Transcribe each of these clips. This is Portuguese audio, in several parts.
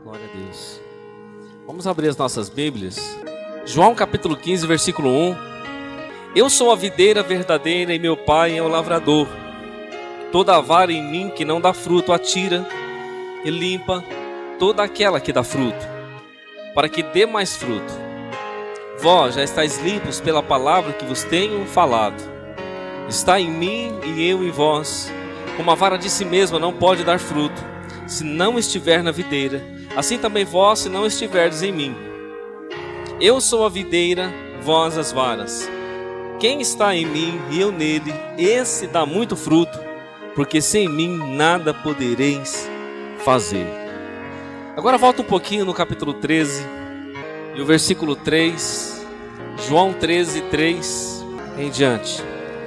Glória a Deus. Vamos abrir as nossas Bíblias. João capítulo 15, versículo 1. Eu sou a videira verdadeira e meu pai é o lavrador. Toda vara em mim que não dá fruto atira e limpa toda aquela que dá fruto, para que dê mais fruto. Vós já estáis limpos pela palavra que vos tenho falado. Está em mim e eu em vós. Como a vara de si mesma não pode dar fruto, se não estiver na videira, assim também vós, se não estiverdes em mim. Eu sou a videira, vós as varas. Quem está em mim e eu nele, esse dá muito fruto, porque sem mim nada podereis fazer. Agora volta um pouquinho no capítulo 13 e o versículo 3, João 13, 3 em diante.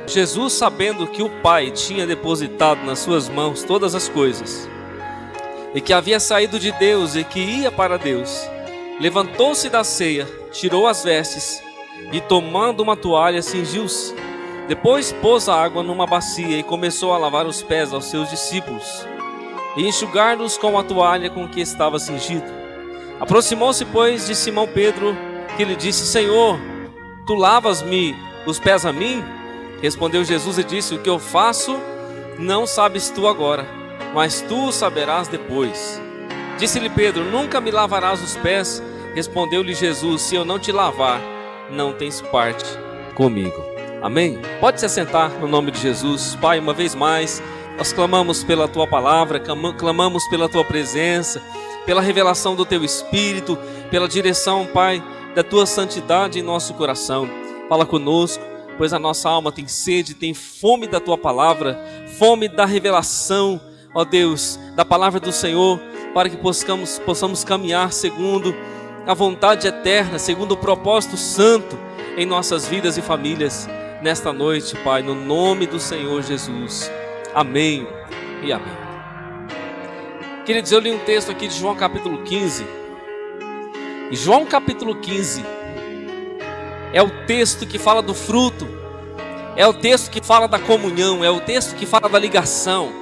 Jesus, sabendo que o Pai tinha depositado nas suas mãos todas as coisas, e que havia saído de Deus e que ia para Deus, levantou-se da ceia, tirou as vestes e, tomando uma toalha, cingiu-se. Depois pôs a água numa bacia e começou a lavar os pés aos seus discípulos e enxugar-los com a toalha com que estava cingido. Aproximou-se, pois, de Simão Pedro, que lhe disse: Senhor, tu lavas-me os pés a mim? Respondeu Jesus e disse: O que eu faço não sabes tu agora, mas tu o saberás depois. Disse-lhe Pedro: Nunca me lavarás os pés. Respondeu-lhe Jesus: Se eu não te lavar, não tens parte comigo. Amém? Pode se assentar no nome de Jesus. Pai, uma vez mais, nós clamamos pela tua palavra, clamamos pela tua presença, pela revelação do teu Espírito, pela direção, Pai, da tua santidade em nosso coração. Fala conosco, pois a nossa alma tem sede, tem fome da tua palavra, fome da revelação, ó Deus, da palavra do Senhor, para que possamos caminhar segundo a vontade eterna, segundo o propósito santo em nossas vidas e famílias, nesta noite, Pai, no nome do Senhor Jesus. Amém e amém. Queridos, eu li um texto aqui de João capítulo 15, e João capítulo 15 é o texto que fala do fruto, é o texto que fala da comunhão, é o texto que fala da ligação.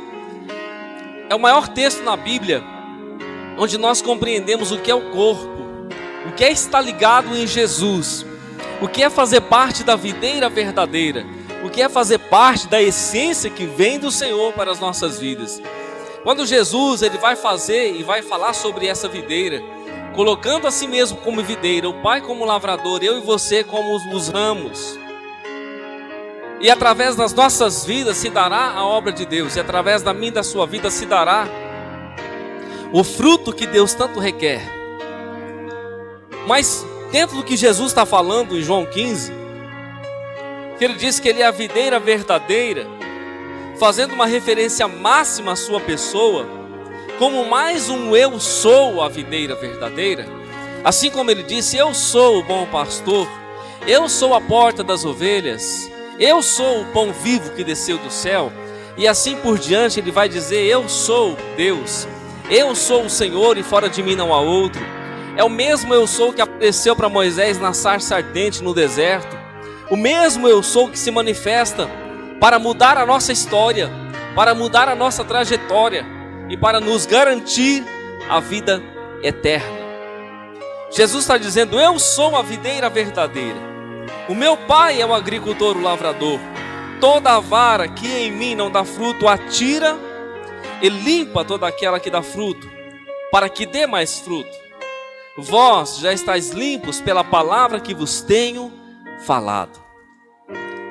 É o maior texto na Bíblia onde nós compreendemos o que é o corpo, o que é estar ligado em Jesus, o que é fazer parte da videira verdadeira, o que é fazer parte da essência que vem do Senhor para as nossas vidas. Quando Jesus ele vai fazer e vai falar sobre essa videira, colocando a si mesmo como videira, o Pai como lavrador, eu e você como os ramos. E através das nossas vidas se dará a obra de Deus, e através da minha e da sua vida se dará o fruto que Deus tanto requer. Mas dentro do que Jesus está falando em João 15, que ele diz que ele é a videira verdadeira, fazendo uma referência máxima à sua pessoa, como mais um eu sou a videira verdadeira, assim como ele disse: eu sou o bom pastor, eu sou a porta das ovelhas, eu sou o pão vivo que desceu do céu, e assim por diante ele vai dizer: eu sou Deus, eu sou o Senhor e fora de mim não há outro. É o mesmo eu sou que apareceu para Moisés na sarça ardente no deserto, o mesmo eu sou que se manifesta para mudar a nossa história, para mudar a nossa trajetória e para nos garantir a vida eterna. Jesus está dizendo: eu sou a videira verdadeira, o meu pai é o agricultor, o lavrador. Toda a vara que em mim não dá fruto, atira e limpa toda aquela que dá fruto, para que dê mais fruto. Vós já estáis limpos pela palavra que vos tenho falado.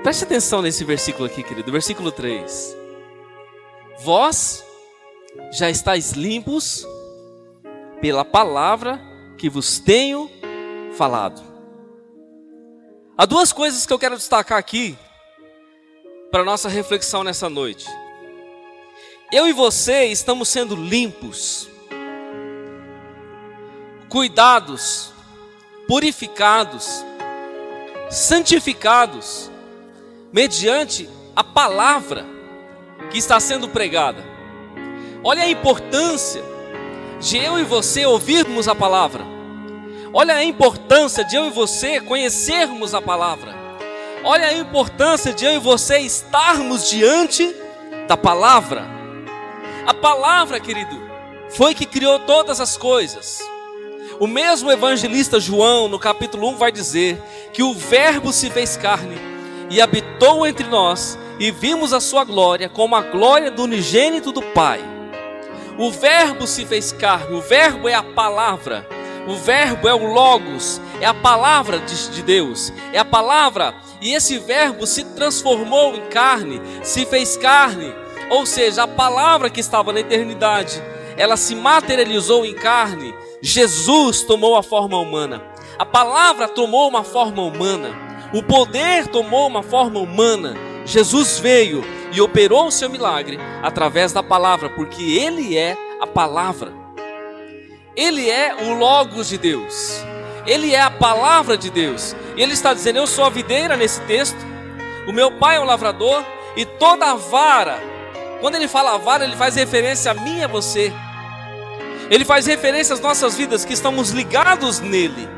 Preste atenção nesse versículo aqui, querido, versículo 3. Vós já estáis limpos pela palavra que vos tenho falado. Há duas coisas que eu quero destacar aqui para a nossa reflexão nessa noite. Eu e você estamos sendo limpos, cuidados, purificados, santificados, mediante a palavra que está sendo pregada. Olha a importância de eu e você ouvirmos a palavra. Olha a importância de eu e você conhecermos a palavra. Olha a importância de eu e você estarmos diante da palavra. A palavra, querido, foi que criou todas as coisas. O mesmo evangelista João, no capítulo 1, vai dizer que o Verbo se fez carne e habitou entre nós, e vimos a sua glória como a glória do unigênito do Pai. O Verbo se fez carne, o Verbo é a palavra, o Verbo é o Logos, é a palavra de Deus, é a palavra, e esse Verbo se transformou em carne, se fez carne, ou seja, a palavra que estava na eternidade, ela se materializou em carne. Jesus tomou a forma humana, a palavra tomou uma forma humana, o poder tomou uma forma humana. Jesus veio e operou o seu milagre através da palavra, porque Ele é a palavra. Ele é o Logos de Deus. Ele é a palavra de Deus. E Ele está dizendo, eu sou a videira nesse texto. O meu pai é o lavrador. E toda a vara, quando Ele fala vara, Ele faz referência a mim e a você. Ele faz referência às nossas vidas, que estamos ligados nele.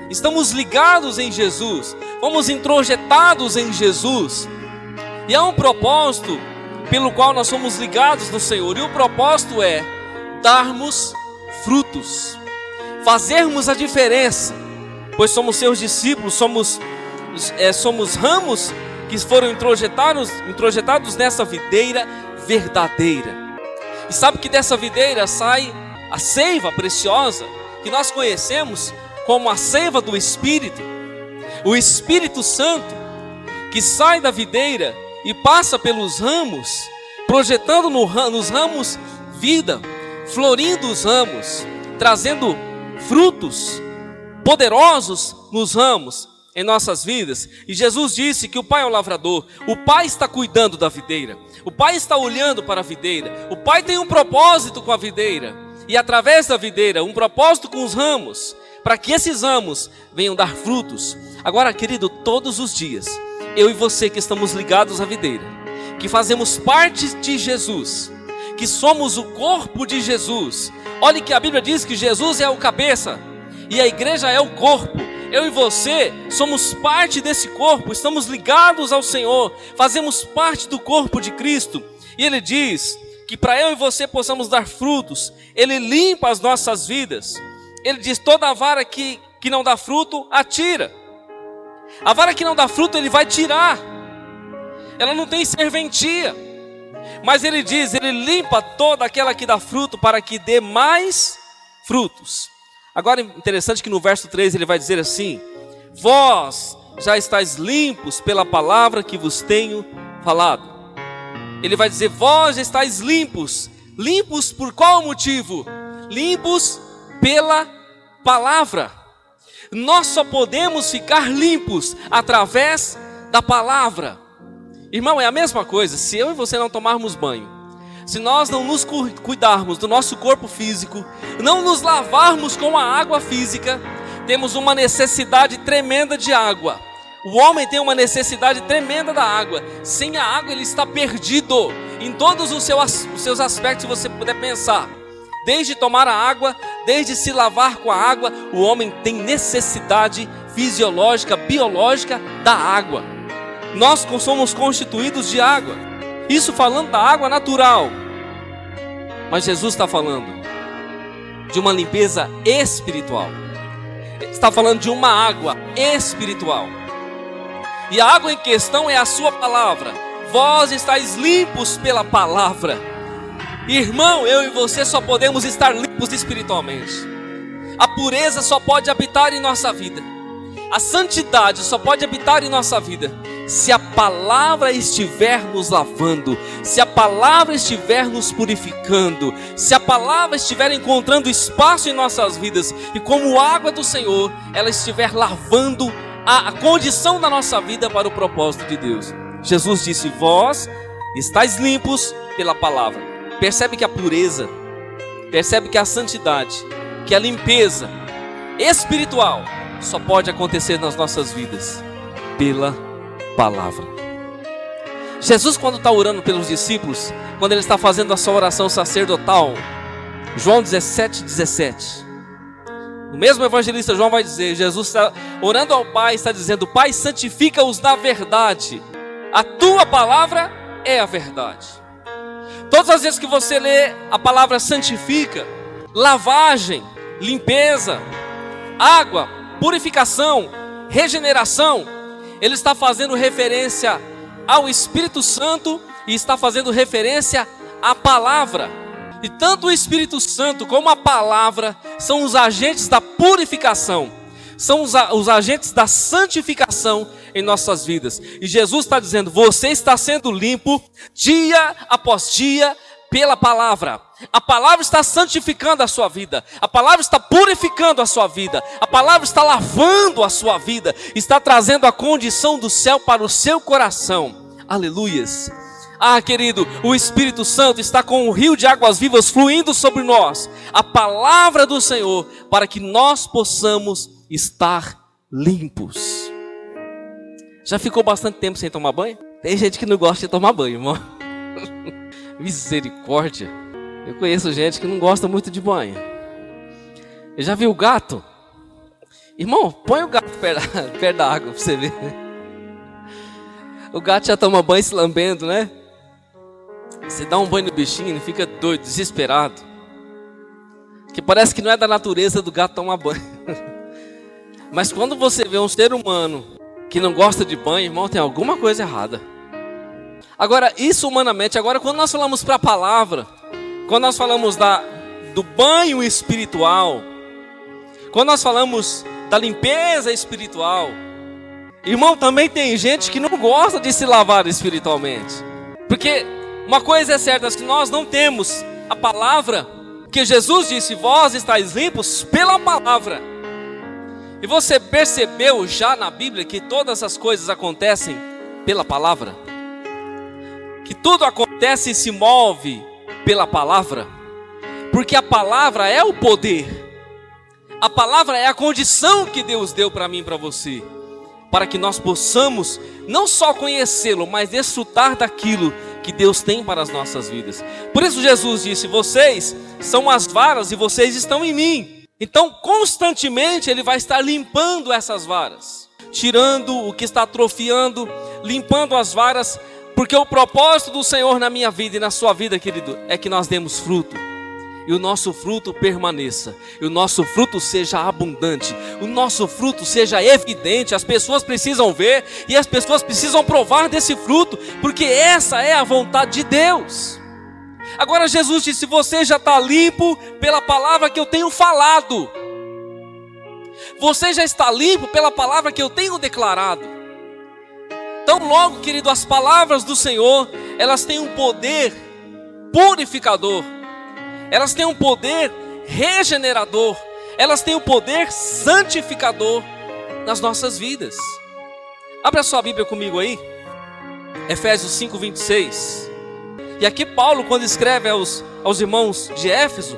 Estamos ligados em Jesus. Fomos introjetados em Jesus. E há um propósito pelo qual nós somos ligados no Senhor. E o propósito é darmos frutos, fazermos a diferença, pois somos seus discípulos, somos ramos que foram introjetados nessa videira verdadeira. E sabe que dessa videira sai a seiva preciosa, que nós conhecemos como a seiva do Espírito, o Espírito Santo, que sai da videira e passa pelos ramos, projetando nos ramos vida, florindo os ramos, trazendo frutos poderosos nos ramos em nossas vidas. E Jesus disse que o Pai é o lavrador, o Pai está cuidando da videira, o Pai está olhando para a videira, o Pai tem um propósito com a videira, e através da videira, um propósito com os ramos, para que esses ramos venham dar frutos. Agora, querido, todos os dias, eu e você que estamos ligados à videira, que fazemos parte de Jesus, que somos o corpo de Jesus. Olhe que a Bíblia diz que Jesus é o cabeça e a igreja é o corpo. Eu e você somos parte desse corpo, estamos ligados ao Senhor, fazemos parte do corpo de Cristo. E Ele diz que para eu e você possamos dar frutos, Ele limpa as nossas vidas. Ele diz, toda a vara que não dá fruto, atira. A vara que não dá fruto, Ele vai tirar. Ela não tem serventia. Mas Ele diz, Ele limpa toda aquela que dá fruto, para que dê mais frutos. Agora é interessante que no verso 3 Ele vai dizer assim, vós já estáis limpos pela palavra que vos tenho falado. Ele vai dizer, vós já estáis limpos. Limpos por qual motivo? Limpos pela palavra. Nós só podemos ficar limpos através da palavra. Irmão, é a mesma coisa, se eu e você não tomarmos banho, se nós não nos cuidarmos do nosso corpo físico, não nos lavarmos com a água física, temos uma necessidade tremenda de água. O homem tem uma necessidade tremenda da água. Sem a água ele está perdido em todos os seus aspectos, se você puder pensar. Desde tomar a água, desde se lavar com a água, o homem tem necessidade fisiológica, biológica da água. Nós somos constituídos de água. Isso falando da água natural. Mas Jesus está falando de uma limpeza espiritual. Está falando de uma água espiritual. E a água em questão é a sua palavra. Vós estáis limpos pela palavra. Irmão, eu e você só podemos estar limpos espiritualmente. A pureza só pode habitar em nossa vida. A santidade só pode habitar em nossa vida se a palavra estiver nos lavando, se a palavra estiver nos purificando, se a palavra estiver encontrando espaço em nossas vidas, e como água do Senhor, ela estiver lavando a condição da nossa vida para o propósito de Deus. Jesus disse, vós estáis limpos pela palavra. Percebe que a pureza, percebe que a santidade, que a limpeza espiritual só pode acontecer nas nossas vidas pela palavra. Jesus, quando está orando pelos discípulos, quando Ele está fazendo a sua oração sacerdotal, João 17:17, o mesmo evangelista João vai dizer, Jesus está orando ao Pai, está dizendo, Pai, santifica-os na verdade, a Tua palavra é a verdade. Todas as vezes que você lê a palavra santifica, lavagem, limpeza, água, purificação, regeneração, ele está fazendo referência ao Espírito Santo e está fazendo referência à palavra. E tanto o Espírito Santo como a palavra são os agentes da purificação, são os agentes da santificação em nossas vidas. E Jesus está dizendo: você está sendo limpo dia após dia pela palavra. A palavra está santificando a sua vida, a palavra está purificando a sua vida, a palavra está lavando a sua vida, está trazendo a condição do céu para o seu coração. Aleluias. Ah, querido, o Espírito Santo está com um rio de águas vivas fluindo sobre nós, a palavra do Senhor, para que nós possamos estar limpos. Já ficou bastante tempo sem tomar banho? Tem gente que não gosta de tomar banho, irmão. Misericórdia. Eu conheço gente que não gosta muito de banho. Eu já vi o gato? Irmão, põe o gato perto da água para você ver. O gato já toma banho se lambendo, né? Você dá um banho no bichinho, ele fica doido, desesperado. Que parece que não é da natureza do gato tomar banho. Mas quando você vê um ser humano que não gosta de banho, irmão, tem alguma coisa errada. Agora, isso humanamente, agora quando nós falamos para a palavra, quando nós falamos do banho espiritual, quando nós falamos da limpeza espiritual, irmão, também tem gente que não gosta de se lavar espiritualmente. Porque uma coisa é certa, se nós não temos a palavra, que Jesus disse: vós estáis limpos pela palavra. E você percebeu já na Bíblia que todas as coisas acontecem pela palavra? Que tudo acontece e se move pela palavra? Porque a palavra é o poder. A palavra é a condição que Deus deu para mim e para você, para que nós possamos não só conhecê-lo, mas desfrutar daquilo que Deus tem para as nossas vidas. Por isso Jesus disse: vocês são as varas e vocês estão em mim. Então constantemente Ele vai estar limpando essas varas, tirando o que está atrofiando, limpando as varas, porque o propósito do Senhor na minha vida e na sua vida, querido, é que nós demos fruto. E o nosso fruto permaneça, e o nosso fruto seja abundante, o nosso fruto seja evidente. As pessoas precisam ver e as pessoas precisam provar desse fruto, porque essa é a vontade de Deus. Agora Jesus disse: você já está limpo pela palavra que eu tenho falado. Você já está limpo pela palavra que eu tenho declarado. Então logo, querido, as palavras do Senhor, elas têm um poder purificador, elas têm um poder regenerador, elas têm um poder santificador nas nossas vidas. Abra sua Bíblia comigo aí, Efésios 5:26. E aqui Paulo, quando escreve aos irmãos de Éfeso,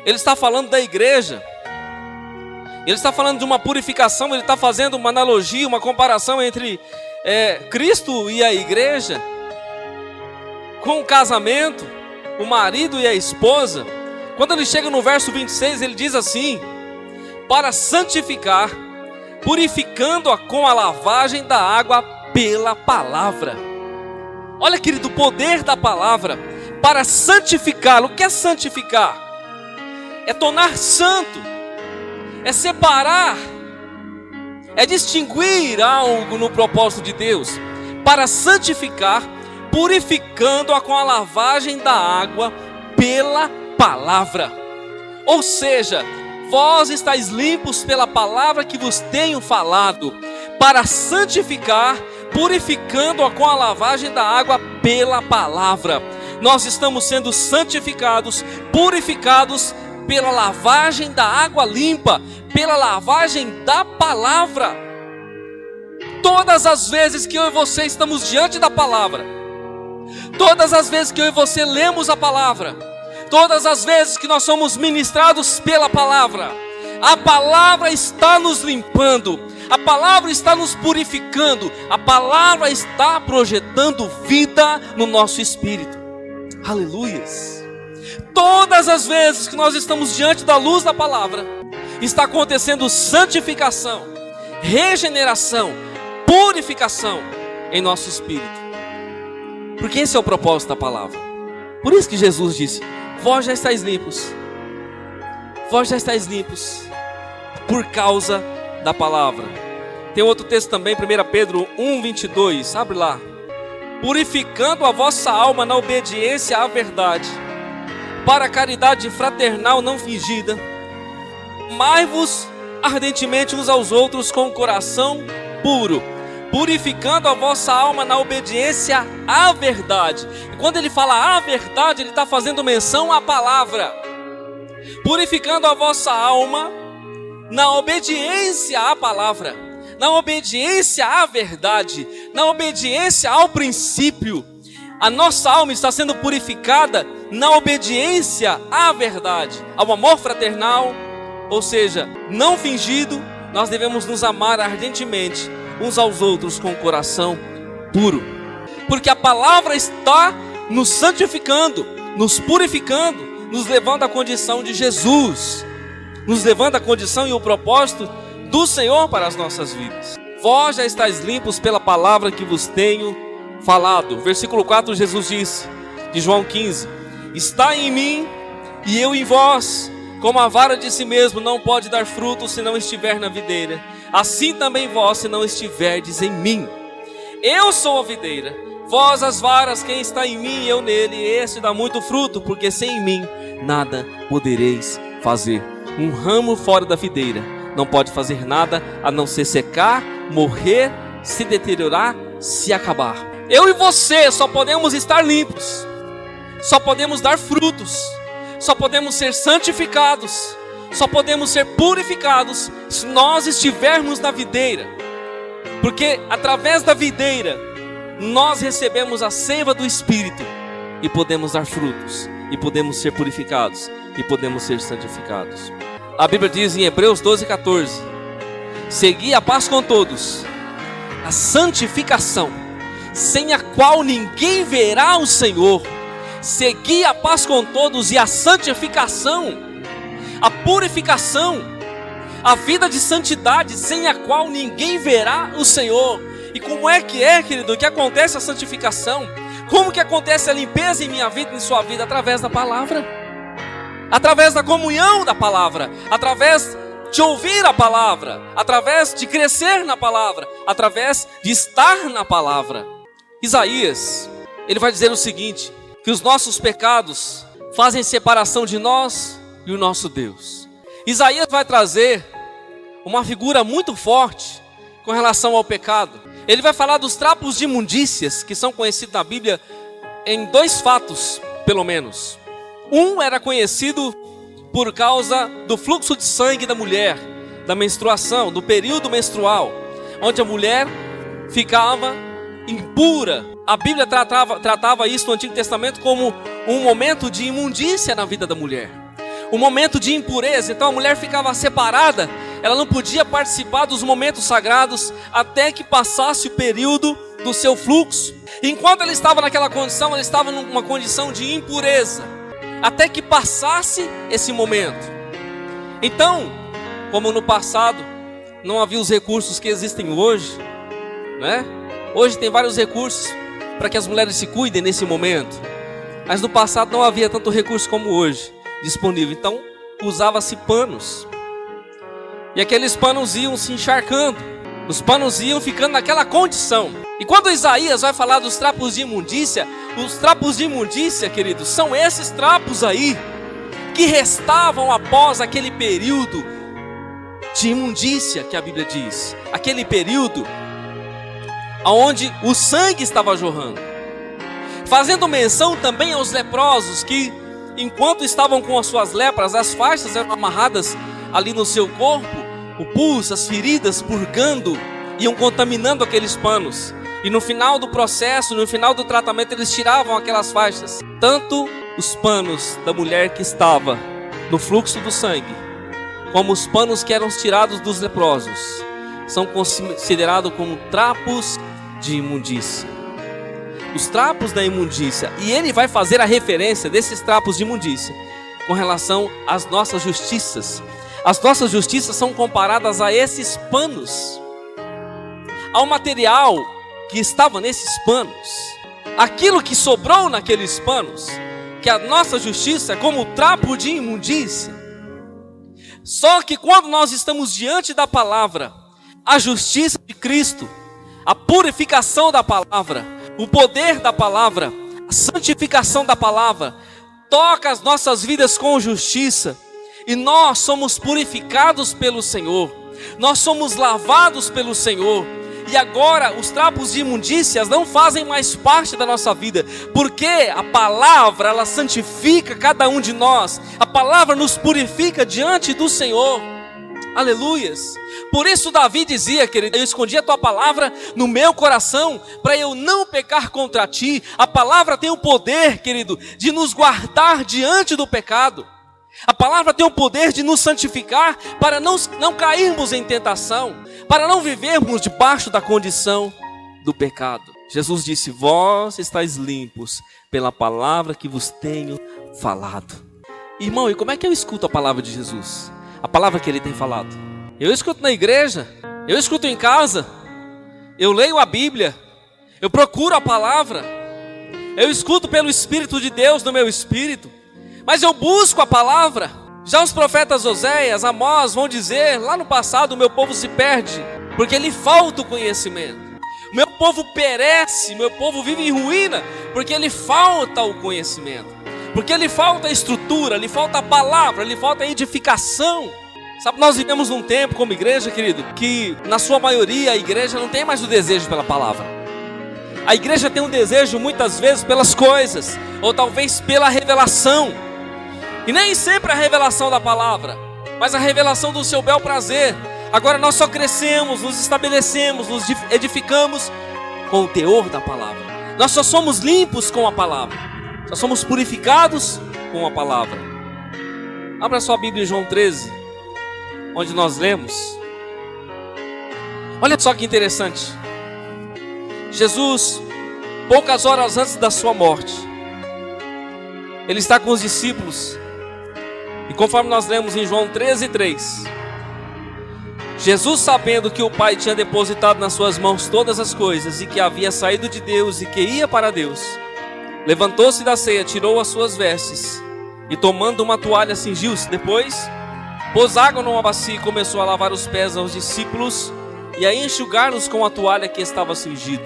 ele está falando da igreja, ele está falando de uma purificação, ele está fazendo uma analogia, uma comparação entre Cristo e a igreja, com o casamento, o marido e a esposa. Quando ele chega no verso 26, ele diz assim: para santificar, purificando-a com a lavagem da água pela palavra. Olha, querido, o poder da palavra para santificar. O que é santificar? É tornar santo, é separar, é distinguir algo no propósito de Deus. Para santificar, purificando-a com a lavagem da água pela palavra. Ou seja, vós estáis limpos pela palavra que vos tenho falado, para santificar, purificando-a com a lavagem da água pela palavra. Nós estamos sendo santificados, purificados pela lavagem da água limpa, pela lavagem da palavra. Todas as vezes que eu e você estamos diante da palavra, todas as vezes que eu e você lemos a palavra, todas as vezes que nós somos ministrados pela palavra, a palavra está nos limpando, a palavra está nos purificando, a palavra está projetando vida no nosso espírito. Aleluias. Todas as vezes que nós estamos diante da luz da palavra, está acontecendo santificação, regeneração, purificação em nosso espírito. Porque esse é o propósito da palavra. Por isso que Jesus disse: vós já estáis limpos. Vós já estáis limpos por causa da palavra. Tem outro texto também, 1 Pedro 1:22, abre lá. Purificando a vossa alma na obediência à verdade, para a caridade fraternal não fingida, amai-vos ardentemente uns aos outros com o coração puro, purificando a vossa alma na obediência à verdade. E quando ele fala a verdade, ele está fazendo menção à palavra. Purificando a vossa alma na obediência à palavra, na obediência à verdade, na obediência ao princípio. A nossa alma está sendo purificada na obediência à verdade, ao amor fraternal, ou seja, não fingido. Nós devemos nos amar ardentemente uns aos outros com o coração puro, porque a palavra está nos santificando, nos purificando, nos levando à condição de Jesus, nos levando à condição e o propósito do Senhor para as nossas vidas. Vós já estáis limpos pela palavra que vos tenho falado. Versículo 4, Jesus disse, de João 15: está em mim e eu em vós, como a vara de si mesmo não pode dar fruto se não estiver na videira, assim também vós, se não estiverdes em mim. Eu sou a videira, vós as varas. Quem está em mim e eu nele, esse dá muito fruto, porque sem mim nada podereis fazer. Um ramo fora da videira não pode fazer nada a não ser secar, morrer, se deteriorar, se acabar. Eu e você só podemos estar limpos, só podemos dar frutos, só podemos ser santificados, só podemos ser purificados se nós estivermos na videira. Porque através da videira nós recebemos a seiva do Espírito e podemos dar frutos, e podemos ser purificados, e podemos ser santificados. A Bíblia diz em Hebreus 12:14: segui a paz com todos, a santificação, sem a qual ninguém verá o Senhor. Segui a paz com todos e a santificação, a purificação, a vida de santidade, sem a qual ninguém verá o Senhor. E como é, querido, que acontece a santificação? Como que acontece a limpeza em minha vida e em sua vida? Através da palavra, através da comunhão da palavra, através de ouvir a palavra, através de crescer na palavra, através de estar na palavra. Isaías, ele vai dizer o seguinte, que os nossos pecados fazem separação de nós e o nosso Deus. Isaías vai trazer uma figura muito forte com relação ao pecado. Ele vai falar dos trapos de imundícias que são conhecidos na Bíblia em dois fatos, pelo menos. Um era conhecido por causa do fluxo de sangue da mulher, da menstruação, do período menstrual, onde a mulher ficava impura. A Bíblia tratava isso no Antigo Testamento como um momento de imundícia na vida da mulher, um momento de impureza. Então a mulher ficava separada, ela não podia participar dos momentos sagrados até que passasse o período do seu fluxo. Enquanto ela estava naquela condição, ela estava numa condição de impureza, até que passasse esse momento. Então, como no passado não havia os recursos que existem hoje, né? Hoje tem vários recursos para que as mulheres se cuidem nesse momento, mas no passado não havia tanto recurso como hoje disponível. Então usava-se panos, e aqueles panos iam se encharcando, os panos iam ficando naquela condição. E quando Isaías vai falar dos trapos de imundícia, os trapos de imundícia, queridos, são esses trapos aí que restavam após aquele período de imundícia que a Bíblia diz, aquele período onde o sangue estava jorrando, fazendo menção também aos leprosos que, enquanto estavam com as suas lepras, as faixas eram amarradas ali no seu corpo, o pus, as feridas purgando, iam contaminando aqueles panos. E no final do processo, no final do tratamento, eles tiravam aquelas faixas. Tanto os panos da mulher que estava no fluxo do sangue, como os panos que eram tirados dos leprosos, são considerados como trapos de imundícia. Os trapos da imundícia. E ele vai fazer a referência desses trapos de imundícia com relação às nossas justiças. As nossas justiças são comparadas a esses panos, ao material que estava nesses panos. Aquilo que sobrou naqueles panos que a nossa justiça é como trapo de imundícia. Só que quando nós estamos diante da palavra, a justiça de Cristo, a purificação da palavra, o poder da palavra, a santificação da palavra, toca as nossas vidas com justiça, e nós somos purificados pelo Senhor, nós somos lavados pelo Senhor, e agora os trapos de imundícias não fazem mais parte da nossa vida, porque a palavra, ela santifica cada um de nós, a palavra nos purifica diante do Senhor. Aleluias. Por isso Davi dizia, querido, eu escondi a tua palavra no meu coração, para eu não pecar contra ti. A palavra tem o poder, querido, de nos guardar diante do pecado. A palavra tem o poder de nos santificar, para não cairmos em tentação, para não vivermos debaixo da condição do pecado. Jesus disse, vós estáis limpos pela palavra que vos tenho falado. Irmão, e como é que eu escuto a palavra de Jesus? A palavra que ele tem falado. Eu escuto na igreja, eu escuto em casa, eu leio a Bíblia, eu procuro a palavra, eu escuto pelo Espírito de Deus no meu espírito, mas eu busco a palavra. Já os profetas Oséias, Amós vão dizer, lá no passado o meu povo se perde, porque lhe falta o conhecimento. O meu povo perece, meu povo vive em ruína, porque lhe falta o conhecimento. Porque lhe falta a estrutura, lhe falta a palavra, lhe falta a edificação. Sabe, nós vivemos num tempo como igreja, querido, que na sua maioria a igreja não tem mais o desejo pela palavra. A igreja tem um desejo muitas vezes pelas coisas, ou talvez pela revelação. E nem sempre a revelação da palavra, mas a revelação do seu bel prazer. Agora nós só crescemos, nos estabelecemos, nos edificamos com o teor da palavra. Nós só somos limpos com a palavra. Nós somos purificados com a palavra. Abra sua Bíblia em João 13, onde nós lemos. Olha só que interessante. Jesus, poucas horas antes da sua morte, ele está com os discípulos. E conforme nós lemos em João 13:3, Jesus, sabendo que o Pai tinha depositado nas suas mãos todas as coisas, e que havia saído de Deus e que ia para Deus, levantou-se da ceia, tirou as suas vestes e, tomando uma toalha, cingiu-se. Depois pôs água numa bacia e começou a lavar os pés aos discípulos e a enxugar-los com a toalha que estava cingida.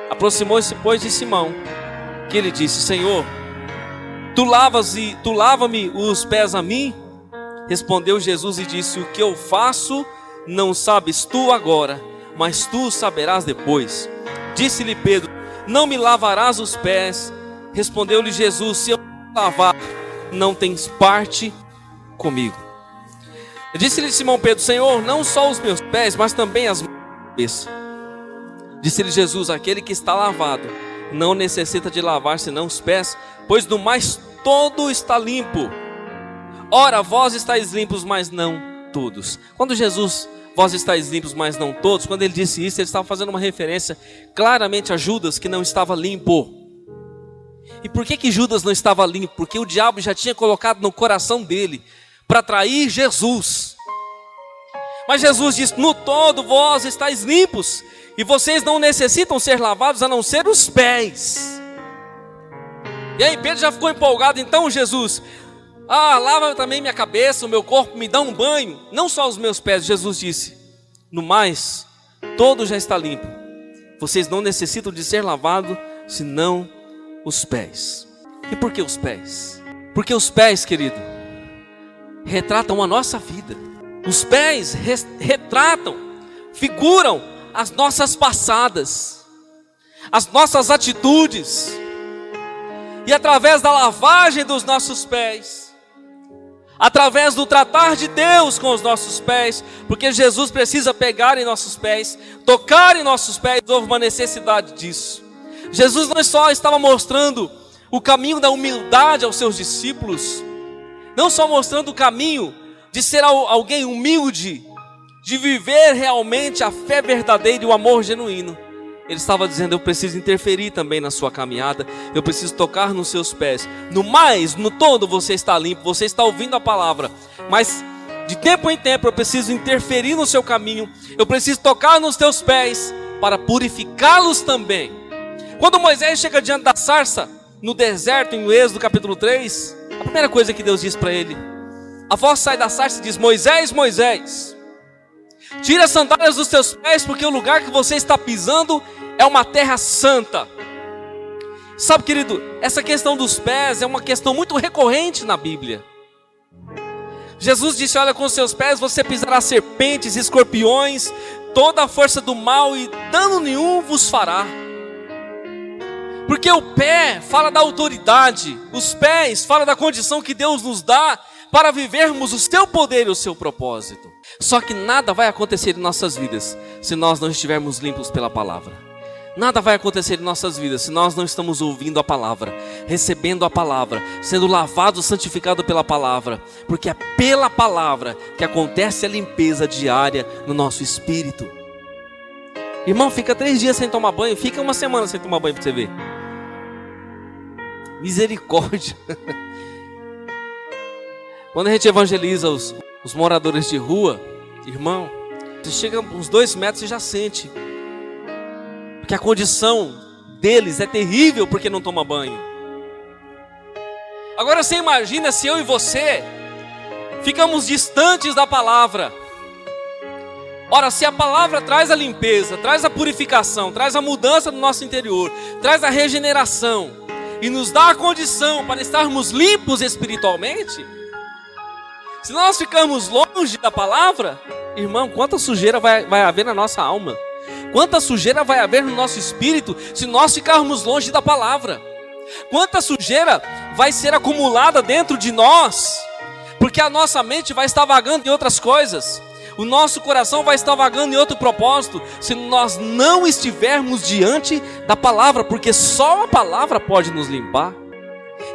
Aproximou-se, pois, de Simão, que ele disse, Senhor, tu lava-me os pés a mim? Respondeu Jesus e disse, o que eu faço não sabes tu agora, mas tu saberás depois. Disse-lhe Pedro, não me lavarás os pés? Respondeu-lhe Jesus, se eu não lavar, não tens parte comigo. Disse-lhe Simão Pedro, Senhor, não só os meus pés, mas também as mãos e a cabeça. Disse-lhe Jesus, aquele que está lavado não necessita de lavar senão os pés, pois no mais todo está limpo. Ora, vós estáis limpos, mas não todos. Quando Jesus, vós estáis limpos, mas não todos, quando ele disse isso, ele estava fazendo uma referência claramente a Judas, que não estava limpo. E por que Judas não estava limpo? Porque o diabo já tinha colocado no coração dele para trair Jesus. Mas Jesus diz, no todo vós estáis limpos, e vocês não necessitam ser lavados a não ser os pés. E aí Pedro já ficou empolgado, então Jesus, lava também minha cabeça, o meu corpo, me dá um banho, não só os meus pés. Jesus disse, no mais, todo já está limpo, vocês não necessitam de ser lavados, senão os pés. E por que os pés? Porque os pés, querido, retratam a nossa vida. Os pés retratam, figuram as nossas passadas, as nossas atitudes. E através da lavagem dos nossos pés, através do tratar de Deus com os nossos pés, porque Jesus precisa pegar em nossos pés, tocar em nossos pés, houve uma necessidade disso. Jesus não só estava mostrando o caminho da humildade aos seus discípulos, não só mostrando o caminho de ser alguém humilde, de viver realmente a fé verdadeira e o amor genuíno. Ele estava dizendo, eu preciso interferir também na sua caminhada, eu preciso tocar nos seus pés. No mais, no todo você está limpo, você está ouvindo a palavra, mas de tempo em tempo eu preciso interferir no seu caminho, eu preciso tocar nos teus pés para purificá-los também. Quando Moisés chega diante da sarça no deserto, em Êxodo capítulo 3, a primeira coisa que Deus diz para ele: a voz sai da sarça e diz: Moisés, Moisés, tira as sandálias dos teus pés, porque o lugar que você está pisando é uma terra santa. Sabe, querido, essa questão dos pés é uma questão muito recorrente na Bíblia. Jesus disse: olha, com os seus pés você pisará serpentes, escorpiões, toda a força do mal, e dano nenhum vos fará. Porque o pé fala da autoridade, os pés falam da condição que Deus nos dá para vivermos o seu poder e o seu propósito. Só que nada vai acontecer em nossas vidas se nós não estivermos limpos pela palavra. Nada vai acontecer em nossas vidas se nós não estamos ouvindo a palavra, recebendo a palavra, sendo lavado, santificado pela palavra. Porque é pela palavra que acontece a limpeza diária no nosso espírito. Irmão, fica 3 dias sem tomar banho, fica 1 semana sem tomar banho para você ver. Misericórdia. Quando a gente evangeliza os moradores de rua, irmão, você chega uns 2 metros e já sente que a condição deles é terrível porque não toma banho. Agora você imagina se eu e você ficamos distantes da palavra. Ora, se a palavra traz a limpeza, traz a purificação, traz a mudança no nosso interior, traz a regeneração e nos dá a condição para estarmos limpos espiritualmente, se nós ficarmos longe da palavra, irmão, quanta sujeira vai haver na nossa alma. Quanta sujeira vai haver no nosso espírito se nós ficarmos longe da palavra. Quanta sujeira vai ser acumulada dentro de nós, porque a nossa mente vai estar vagando em outras coisas, o nosso coração vai estar vagando em outro propósito, se nós não estivermos diante da palavra, porque só a palavra pode nos limpar.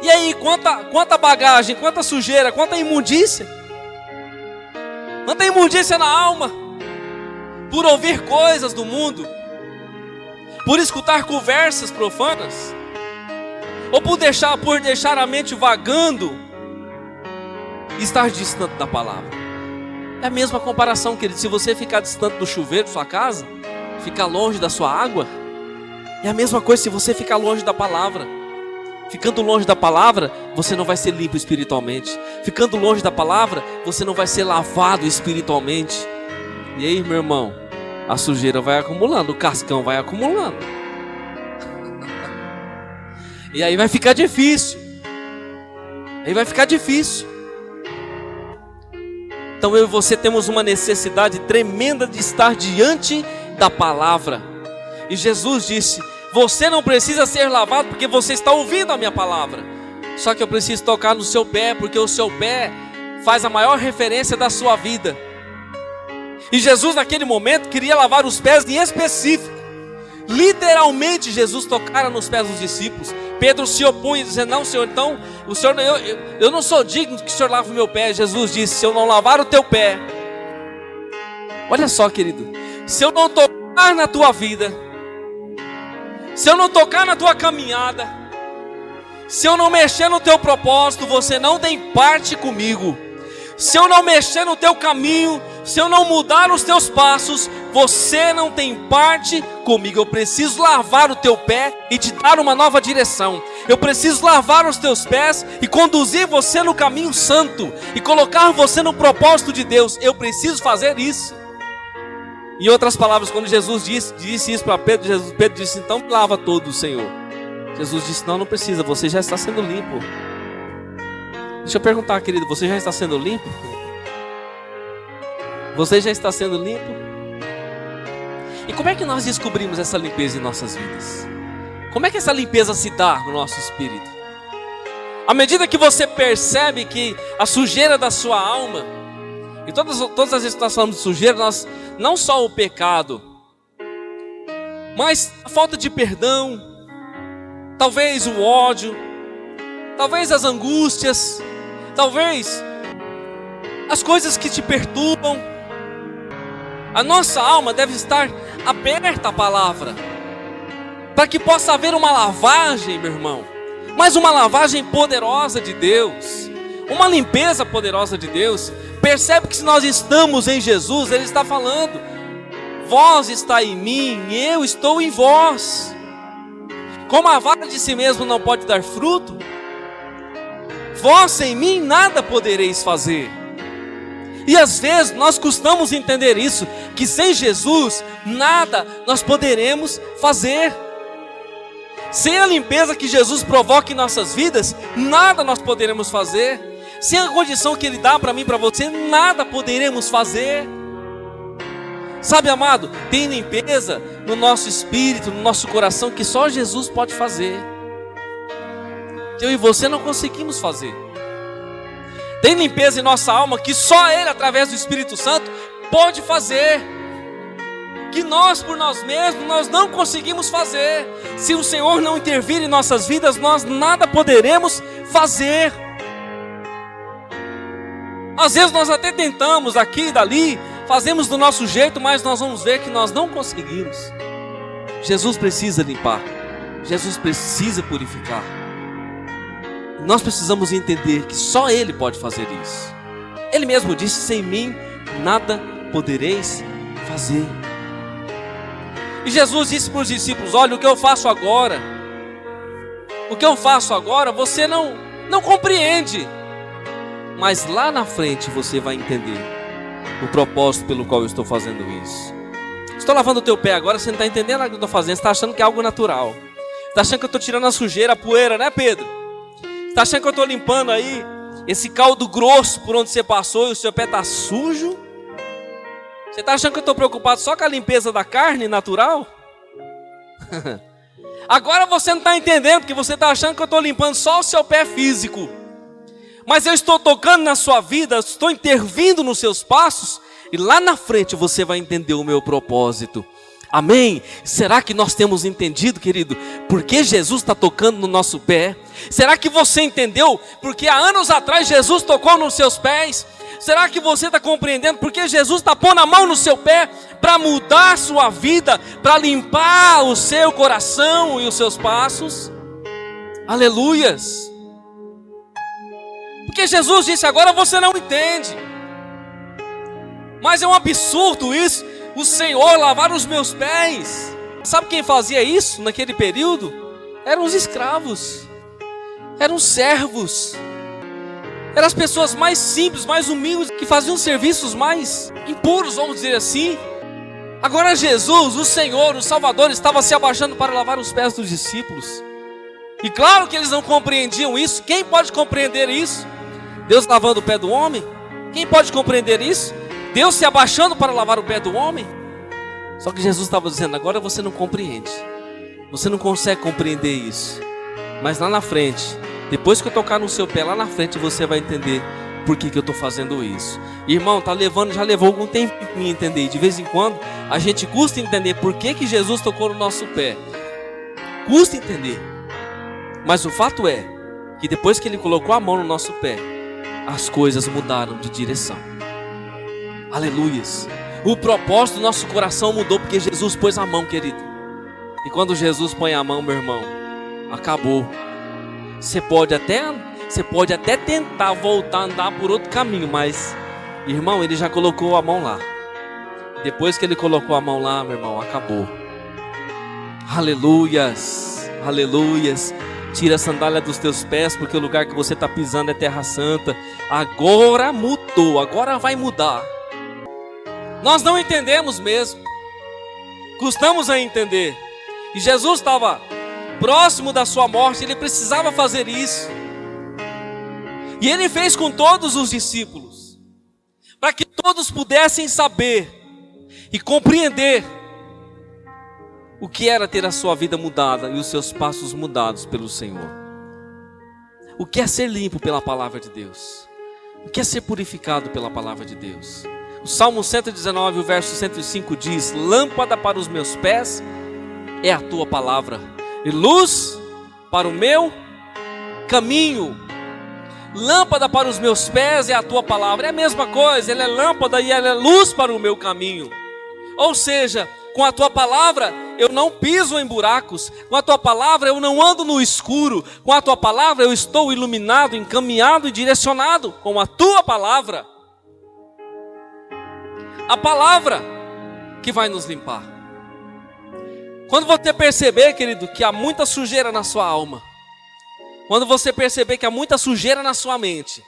E aí, quanta bagagem, quanta sujeira, quanta imundícia na alma, por ouvir coisas do mundo, por escutar conversas profanas, ou por deixar a mente vagando e estar distante da palavra. É a mesma comparação, querido. Se você ficar distante do chuveiro de sua casa, ficar longe da sua água, é a mesma coisa se você ficar longe da palavra. Ficando longe da palavra, você não vai ser limpo espiritualmente. Ficando longe da palavra, você não vai ser lavado espiritualmente. E aí, meu irmão, a sujeira vai acumulando, o cascão vai acumulando. E aí vai ficar difícil. Então eu e você temos uma necessidade tremenda de estar diante da palavra. E Jesus disse: você não precisa ser lavado porque você está ouvindo a minha palavra. Só que eu preciso tocar no seu pé, porque o seu pé faz a maior referência da sua vida. E Jesus naquele momento queria lavar os pés em específico. Literalmente Jesus tocara nos pés dos discípulos. Pedro se opunha, dizendo: não, Senhor, então o Senhor, eu não sou digno que o Senhor lave o meu pé. Jesus disse: se eu não lavar o teu pé, olha só, querido, se eu não tocar na tua vida, se eu não tocar na tua caminhada, se eu não mexer no teu propósito, você não tem parte comigo. Se eu não mexer no teu caminho, se eu não mudar os teus passos, você não tem parte comigo. Eu preciso lavar o teu pé e te dar uma nova direção. Eu preciso lavar os teus pés e conduzir você no caminho santo e colocar você no propósito de Deus. Eu preciso fazer isso. Em outras palavras, quando Jesus disse isso para Pedro, Pedro disse: então lava todo, Senhor. Jesus disse: não precisa, você já está sendo limpo. Deixa eu perguntar, querido, você já está sendo limpo? Você já está sendo limpo? E como é que nós descobrimos essa limpeza em nossas vidas? Como é que essa limpeza se dá no nosso espírito? À medida que você percebe que a sujeira da sua alma, e todas as vezes que nós falamos de sujeira, não só o pecado, mas a falta de perdão, talvez o ódio, talvez as angústias, talvez as coisas que te perturbam, a nossa alma deve estar aberta à palavra, para que possa haver uma lavagem, meu irmão, mas uma lavagem poderosa de Deus, uma limpeza poderosa de Deus. Percebe que se nós estamos em Jesus, Ele está falando: vós está em mim e eu estou em vós. Como a vara de si mesmo não pode dar fruto, vós sem mim nada podereis fazer. E às vezes nós costumamos entender isso, que sem Jesus nada nós poderemos fazer. Sem a limpeza que Jesus provoca em nossas vidas, nada nós poderemos fazer. Sem a condição que Ele dá para mim e para você, nada poderemos fazer. Sabe, amado, tem limpeza no nosso espírito, no nosso coração, que só Jesus pode fazer. Eu e você não conseguimos fazer. Tem limpeza em nossa alma que só Ele, através do Espírito Santo, pode fazer. Que nós, por nós mesmos, nós não conseguimos fazer. Se o Senhor não intervir em nossas vidas, nós nada poderemos fazer. Às vezes nós até tentamos aqui e dali, fazemos do nosso jeito, mas nós vamos ver que nós não conseguimos. Jesus precisa limpar. Jesus precisa purificar. Nós precisamos entender que só Ele pode fazer isso. Ele mesmo disse: sem mim nada podereis fazer. E Jesus disse para os discípulos: olha, o que eu faço agora, você não compreende. Mas lá na frente você vai entender o propósito pelo qual eu estou fazendo isso. Estou lavando o teu pé agora, você não está entendendo o que eu estou fazendo. Você está achando que é algo natural. Está achando que eu estou tirando a sujeira, a poeira, né, Pedro? Está achando que eu estou limpando aí esse caldo grosso por onde você passou e o seu pé está sujo? Você está achando que eu estou preocupado só com a limpeza da carne natural? Agora você não está entendendo, porque você está achando que eu estou limpando só o seu pé físico. Mas eu estou tocando na sua vida, estou intervindo nos seus passos, e lá na frente você vai entender o meu propósito. Amém? Será que nós temos entendido, querido, por que Jesus está tocando no nosso pé? Será que você entendeu porque há anos atrás Jesus tocou nos seus pés? Será que você está compreendendo porque Jesus está pondo a mão no seu pé para mudar a sua vida, para limpar o seu coração e os seus passos? Aleluias! Porque Jesus disse: agora você não entende. Mas é um absurdo isso, o Senhor lavar os meus pés. Sabe quem fazia isso naquele período? Eram os escravos, eram os servos, eram as pessoas mais simples, mais humildes, que faziam serviços mais impuros, vamos dizer assim. Agora Jesus, o Senhor, o Salvador, estava se abaixando para lavar os pés dos discípulos. E claro que eles não compreendiam isso. Quem pode compreender isso? Deus lavando o pé do homem? Quem pode compreender isso? Deus se abaixando para lavar o pé do homem? Só que Jesus estava dizendo: agora você não compreende, você não consegue compreender isso, mas lá na frente, depois que eu tocar no seu pé, lá na frente você vai entender por que eu estou fazendo isso. Irmão, já levou algum tempo para mim entender. E de vez em quando a gente custa entender por que Jesus tocou no nosso pé. Custa entender. Mas o fato é que depois que Ele colocou a mão no nosso pé, as coisas mudaram de direção. Aleluias. O propósito do nosso coração mudou porque Jesus pôs a mão, querido. E quando Jesus põe a mão, meu irmão, acabou. Você pode até tentar voltar a andar por outro caminho, mas, irmão, Ele já colocou a mão lá. Depois que Ele colocou a mão lá, meu irmão, acabou. Aleluias, aleluias. Tira a sandália dos teus pés, porque o lugar que você está pisando é terra santa. Agora mudou, agora vai mudar. Nós não entendemos mesmo, custamos a entender. E Jesus estava próximo da sua morte, Ele precisava fazer isso. E Ele fez com todos os discípulos, para que todos pudessem saber e compreender o que era ter a sua vida mudada e os seus passos mudados pelo Senhor. O que é ser limpo pela palavra de Deus? O que é ser purificado pela palavra de Deus? O Salmo 119, o verso 105 diz: lâmpada para os meus pés é a tua palavra, e luz para o meu caminho. Lâmpada para os meus pés é a tua palavra. É a mesma coisa, ela é lâmpada e ela é luz para o meu caminho. Ou seja, com a tua palavra eu não piso em buracos, com a tua palavra eu não ando no escuro, com a tua palavra eu estou iluminado, encaminhado e direcionado com a tua palavra. A palavra que vai nos limpar. Quando você perceber, querido, que há muita sujeira na sua alma, quando você perceber que há muita sujeira na sua mente,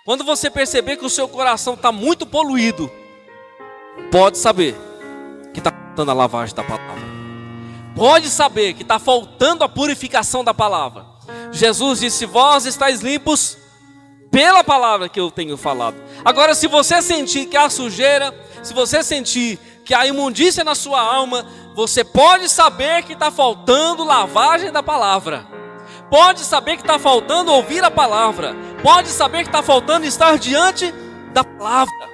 quando você perceber que o seu coração está muito poluído, pode saber que está faltando a lavagem da palavra. Pode saber que está faltando a purificação da palavra. Jesus disse: vós estáis limpos pela palavra que eu tenho falado. Agora, se você sentir que há sujeira, se você sentir que há imundícia na sua alma, você pode saber que está faltando lavagem da palavra. Pode saber que está faltando ouvir a palavra. Pode saber que está faltando estar diante da palavra.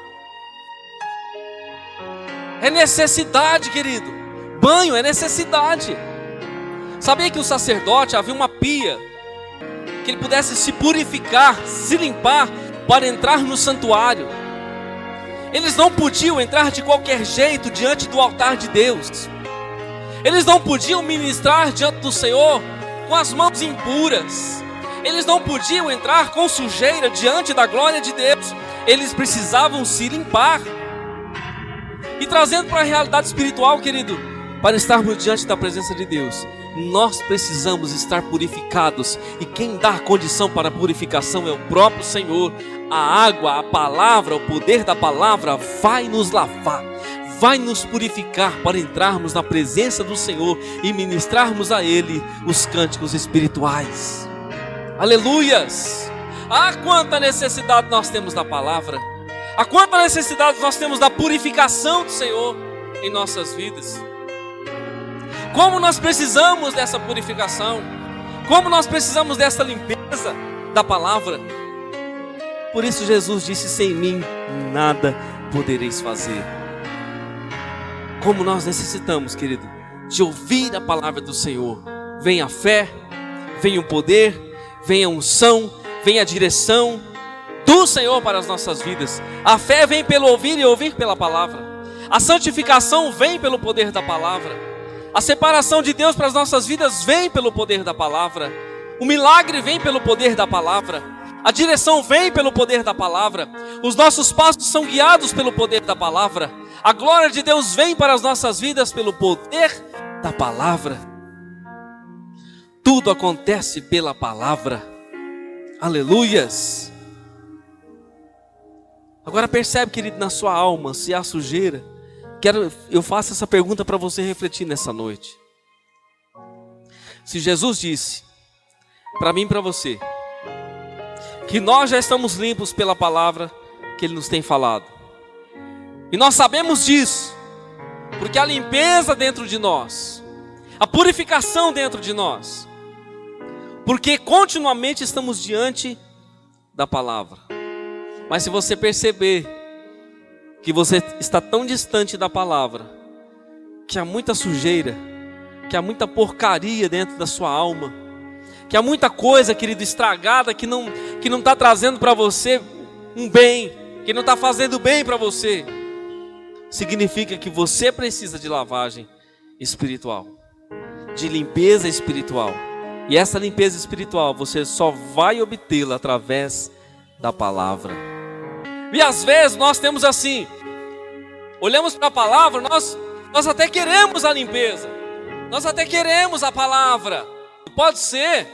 É necessidade, querido. Banho é necessidade. Sabia que o sacerdote havia uma pia que ele pudesse se purificar, se limpar para entrar no santuário. Eles não podiam entrar de qualquer jeito diante do altar de Deus. Eles não podiam ministrar diante do Senhor com as mãos impuras. Eles não podiam entrar com sujeira diante da glória de Deus. Eles precisavam se limpar. E trazendo para a realidade espiritual, querido, para estarmos diante da presença de Deus, nós precisamos estar purificados. E quem dá a condição para a purificação é o próprio Senhor. A água, a palavra, o poder da palavra vai nos lavar, vai nos purificar para entrarmos na presença do Senhor e ministrarmos a Ele os cânticos espirituais. Aleluias! Ah, quanta necessidade nós temos da palavra! Ah, quanta necessidade nós temos da purificação do Senhor em nossas vidas! Como nós precisamos dessa purificação! Como nós precisamos dessa limpeza da palavra! Por isso Jesus disse: sem mim nada podereis fazer. Como nós necessitamos, querido, de ouvir a palavra do Senhor. Vem a fé, vem o poder, vem a unção, vem a direção do Senhor para as nossas vidas. A fé vem pelo ouvir e ouvir pela palavra. A santificação vem pelo poder da palavra. A separação de Deus para as nossas vidas vem pelo poder da palavra. O milagre vem pelo poder da palavra. A direção vem pelo poder da palavra. Os nossos passos são guiados pelo poder da palavra. A glória de Deus vem para as nossas vidas pelo poder da palavra. Tudo acontece pela palavra. Aleluias. Agora percebe, querido, na sua alma, se há sujeira. Eu faço essa pergunta para você refletir nessa noite. Se Jesus disse para mim e para você que nós já estamos limpos pela palavra que Ele nos tem falado, e nós sabemos disso, porque a limpeza dentro de nós, a purificação dentro de nós, porque continuamente estamos diante da palavra. Mas se você perceber que você está tão distante da palavra, que há muita sujeira, que há muita porcaria dentro da sua alma, que há muita coisa, querido, estragada, que não está trazendo para você um bem, que não está fazendo bem para você, significa que você precisa de lavagem espiritual, de limpeza espiritual. E essa limpeza espiritual você só vai obtê-la através da palavra. E às vezes nós temos assim, olhamos para a palavra, nós até queremos a limpeza, nós até queremos a palavra. Pode ser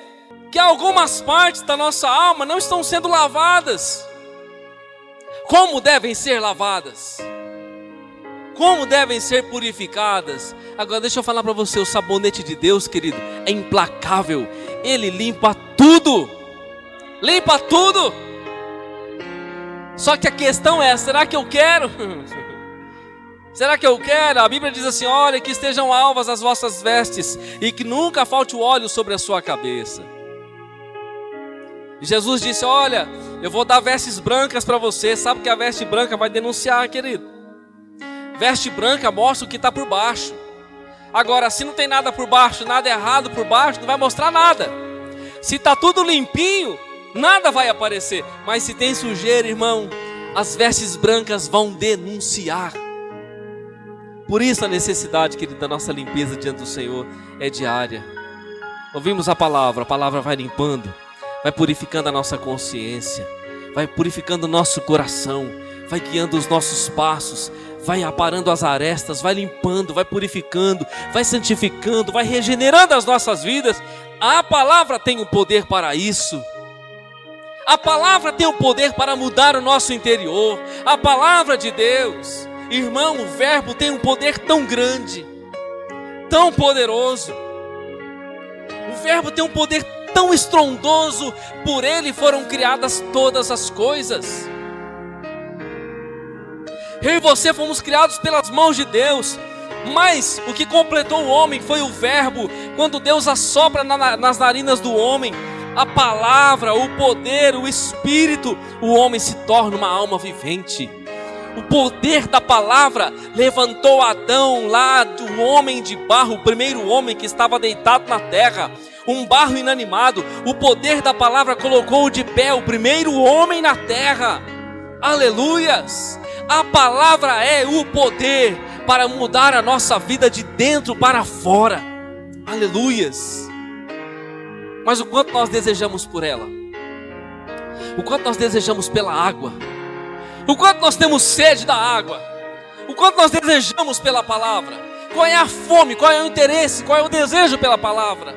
que algumas partes da nossa alma não estão sendo lavadas como devem ser lavadas, como devem ser purificadas. Agora deixa eu falar para você, o sabonete de Deus, querido, é implacável. Ele limpa tudo. Limpa tudo. Só que a questão é, será que eu quero? Será que eu quero? A Bíblia diz assim: olha, que estejam alvas as vossas vestes e que nunca falte o óleo sobre a sua cabeça. Jesus disse: olha, eu vou dar vestes brancas para você. Sabe que a veste branca vai denunciar, querido. Veste branca mostra o que está por baixo. Agora, se não tem nada por baixo, nada errado por baixo, não vai mostrar nada. Se está tudo limpinho, nada vai aparecer. Mas se tem sujeira, irmão, as vestes brancas vão denunciar. Por isso a necessidade, querido, da nossa limpeza diante do Senhor é diária. Ouvimos a palavra vai limpando, vai purificando a nossa consciência, vai purificando o nosso coração, vai guiando os nossos passos, vai aparando as arestas, vai limpando, vai purificando, vai santificando, vai regenerando as nossas vidas. A palavra tem o poder para isso. A palavra tem o poder para mudar o nosso interior. A palavra de Deus, irmão, o verbo tem um poder tão grande, tão poderoso. O verbo tem um poder tão estrondoso, por ele foram criadas todas as coisas. Eu e você fomos criados pelas mãos de Deus, mas o que completou o homem foi o verbo. Quando Deus assopra nas narinas do homem a palavra, o poder, o espírito, o homem se torna uma alma vivente. O poder da palavra levantou Adão lá do homem de barro, o primeiro homem que estava deitado na terra, um barro inanimado. O poder da palavra colocou de pé o primeiro homem na terra. Aleluias! A palavra é o poder para mudar a nossa vida de dentro para fora. Aleluias! Mas o quanto nós desejamos por ela? O quanto nós desejamos pela água? O quanto nós temos sede da água? O quanto nós desejamos pela palavra? Qual é a fome? Qual é o interesse? Qual é o desejo pela palavra?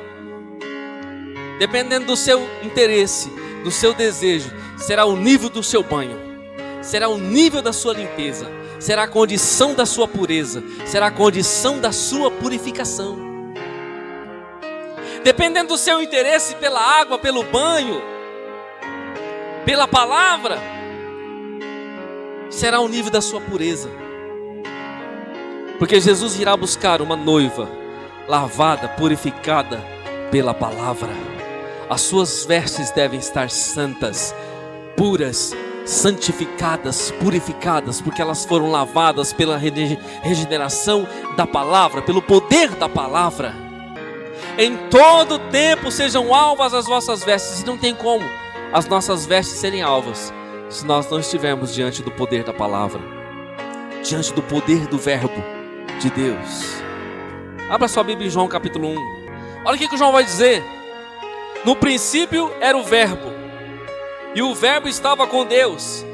Dependendo do seu interesse, do seu desejo, será o nível do seu banho, será o nível da sua limpeza, será a condição da sua pureza, será a condição da sua purificação. Dependendo do seu interesse pela água, pelo banho, pela palavra, será o nível da sua pureza. Porque Jesus irá buscar uma noiva lavada, purificada pela palavra. As suas vestes devem estar santas, puras, santificadas, purificadas, porque elas foram lavadas pela regeneração da palavra, pelo poder da palavra. Em todo tempo sejam alvas as vossas vestes. E não tem como as nossas vestes serem alvas se nós não estivermos diante do poder da palavra, diante do poder do verbo de Deus. Abra sua Bíblia em João capítulo 1. Olha o que João vai dizer. No princípio era o verbo, e o verbo estava com Deus,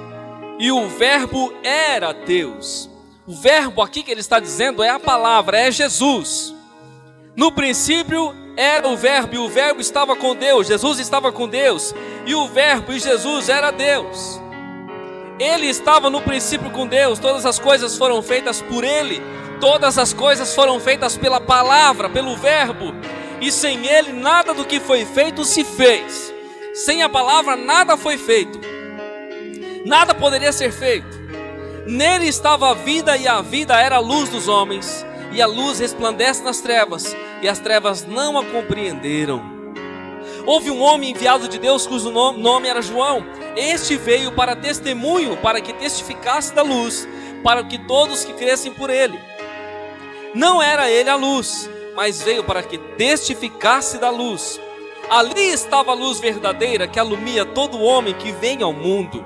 e o verbo era Deus. O verbo aqui que ele está dizendo é a palavra, é Jesus. No princípio era o verbo, e o verbo estava com Deus. Jesus estava com Deus, e o verbo e Jesus era Deus. Ele estava no princípio com Deus. Todas as coisas foram feitas por ele, todas as coisas foram feitas pela palavra, pelo verbo. E sem ele nada do que foi feito se fez. Sem a palavra nada foi feito, nada poderia ser feito. Nele estava a vida, e a vida era a luz dos homens. E a luz resplandece nas trevas, e as trevas não a compreenderam. Houve um homem enviado de Deus, cujo nome era João. Este veio para testemunho, para que testificasse da luz, para que todos que crescem por ele. Não era ele a luz, mas veio para que testificasse da luz. Ali estava a luz verdadeira, que alumia todo homem que vem ao mundo.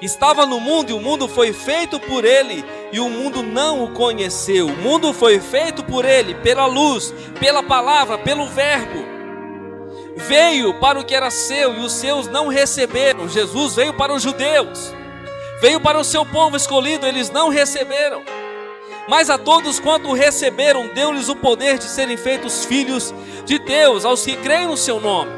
Estava no mundo, e o mundo foi feito por ele, e o mundo não o conheceu. O mundo foi feito por ele, pela luz, pela palavra, pelo verbo. Veio para o que era seu, e os seus não receberam. Jesus veio para os judeus, veio para o seu povo escolhido, eles não receberam. Mas a todos quanto o receberam, deu-lhes o poder de serem feitos filhos de Deus, aos que creem no seu nome,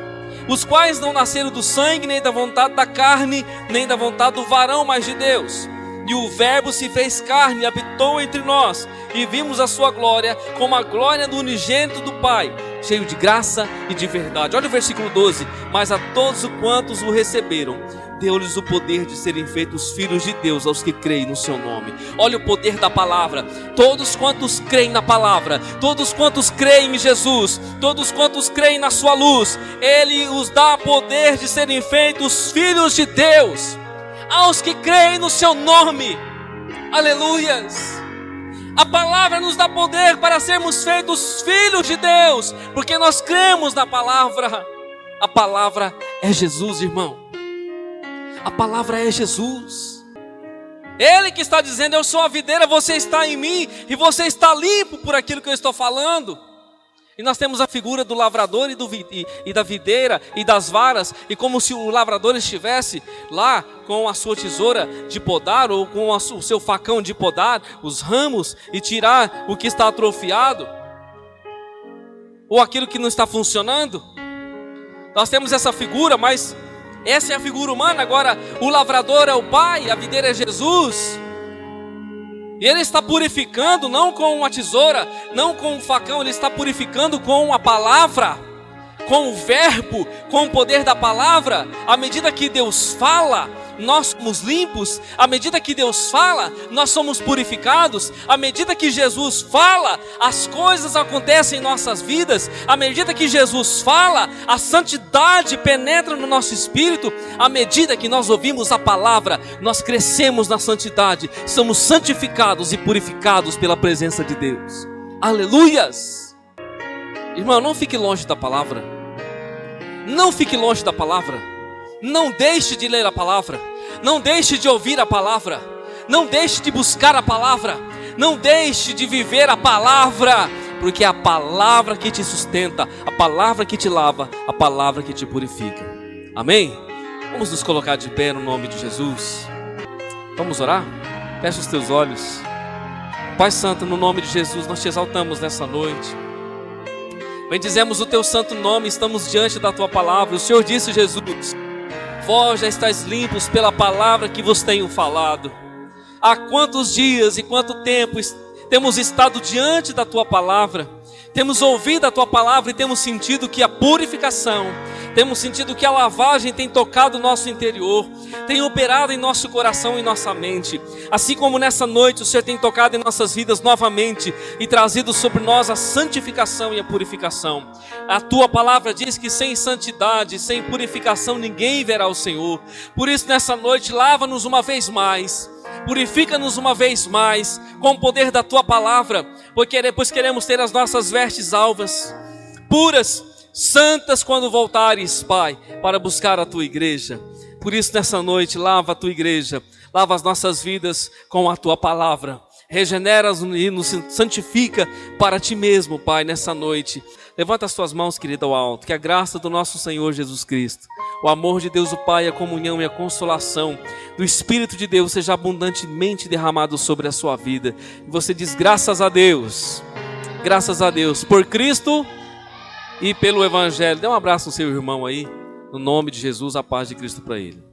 os quais não nasceram do sangue, nem da vontade da carne, nem da vontade do varão, mas de Deus. E o verbo se fez carne e habitou entre nós, e vimos a sua glória, como a glória do unigênito do Pai, cheio de graça e de verdade. Olha o versículo 12. Mas a todos quantos o receberam, deu-lhes o poder de serem feitos filhos de Deus, aos que creem no seu nome. Olha o poder da palavra. Todos quantos creem na palavra, todos quantos creem em Jesus, todos quantos creem na sua luz, ele os dá poder de serem feitos filhos de Deus, aos que creem no seu nome. Aleluias! A palavra nos dá poder para sermos feitos filhos de Deus, porque nós cremos na palavra. A palavra é Jesus, irmão. A palavra é Jesus. Ele que está dizendo: eu sou a videira, você está em mim, e você está limpo por aquilo que eu estou falando. E nós temos a figura do lavrador e da videira e das varas, e como se o lavrador estivesse lá com a sua tesoura de podar, ou com o seu facão de podar os ramos e tirar o que está atrofiado, ou aquilo que não está funcionando. Nós temos essa figura, mas essa é a figura humana. Agora o lavrador é o Pai, a videira é Jesus. E Ele está purificando não com uma tesoura, não com um facão, Ele está purificando com a palavra, com o verbo, com o poder da palavra. À medida que Deus fala, nós somos limpos. À medida que Deus fala, nós somos purificados. À medida que Jesus fala, as coisas acontecem em nossas vidas. À medida que Jesus fala, a santidade penetra no nosso espírito. À medida que nós ouvimos a palavra, nós crescemos na santidade, somos santificados e purificados pela presença de Deus. Aleluias! Irmão, não fique longe da palavra. Não fique longe da palavra. Não deixe de ler a palavra. Não deixe de ouvir a palavra. Não deixe de buscar a palavra. Não deixe de viver a palavra, porque é a palavra que te sustenta, a palavra que te lava, a palavra que te purifica. Amém? Vamos nos colocar de pé no nome de Jesus. Vamos orar? Feche os teus olhos. Pai Santo, no nome de Jesus, nós te exaltamos nessa noite. Bendizemos o teu santo nome, estamos diante da tua palavra. O Senhor disse, Jesus: vós já estáis limpos pela palavra que vos tenho falado. Há quantos dias e quanto tempo temos estado diante da tua palavra, temos ouvido a tua palavra e temos sentido que a purificação, temos sentido que a lavagem tem tocado o nosso interior, tem operado em nosso coração e nossa mente. Assim como nessa noite o Senhor tem tocado em nossas vidas novamente e trazido sobre nós a santificação e a purificação. A tua palavra diz que sem santidade, sem purificação ninguém verá o Senhor. Por isso nessa noite lava-nos uma vez mais, purifica-nos uma vez mais com o poder da tua palavra, porque depois queremos ter as nossas vestes alvas, puras, santas quando voltares, Pai, para buscar a tua igreja. Por isso nessa noite lava a tua igreja, lava as nossas vidas com a tua palavra, regenera-nos e nos santifica para ti mesmo, Pai, nessa noite. Levanta as tuas mãos, querido, ao alto. Que a graça do nosso Senhor Jesus Cristo, o amor de Deus o Pai, a comunhão e a consolação do Espírito de Deus seja abundantemente derramado sobre a sua vida. E você diz graças a Deus, por Cristo e pelo Evangelho. Dê um abraço no seu irmão aí, no nome de Jesus, a paz de Cristo para ele.